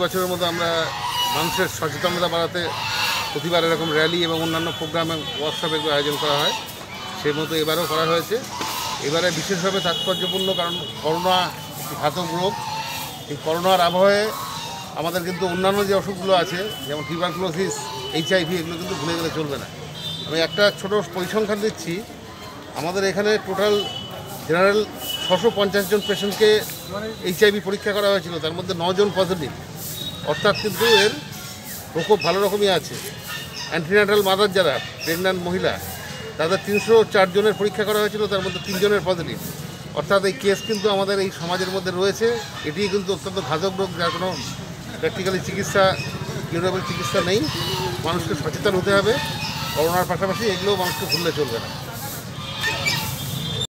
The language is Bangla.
বছরের মতো আমরা মানুষের সচেতনতা বাড়াতে প্রতিবার এরকম র্যালি এবং অন্যান্য প্রোগ্রাম ওয়ার্কশপ এগুলো আয়োজন করা হয়, সেই মতো এবারও করা হয়েছে। এবারে বিশেষভাবে তাৎপর্যপূর্ণ, কারণ করোনা ঘাতক রোগ। এই করোনার আবহে আমাদের কিন্তু অন্যান্য যে অসুখগুলো আছে, যেমন টিউবারকুলোসিস, HIV, এগুলো কিন্তু ভুলে গেলে চলবে না। আমি একটা ছোট পরিসংখ্যান দিচ্ছি। আমাদের এখানে টোটাল জেনারেল 650 জন পেশেন্টকে HIV পরীক্ষা করা হয়েছিল, তার মধ্যে 9 জন পজিটিভ, অর্থাৎ কিন্তু এর প্রকোপ ভালো রকমই আছে। অ্যান্টিনাটাল মাদার যারা প্রেগন্যান্ট মহিলা, তাদের 304 জনের পরীক্ষা করা হয়েছিল, তার মধ্যে 3 জনের পজিটিভ, অর্থাৎ এই কেস কিন্তু আমাদের এই সমাজের মধ্যে রয়েছে। এটি কিন্তু অত্যন্ত ঘাতক রোগ, যার কোনো প্র্যাকটিক্যালি চিকিৎসা, কিউরেবল চিকিৎসা নেই। মানুষকে সচেতন হতে হবে। করোনার পাশাপাশি এগুলোও মানুষকে ভুললে চলবে না।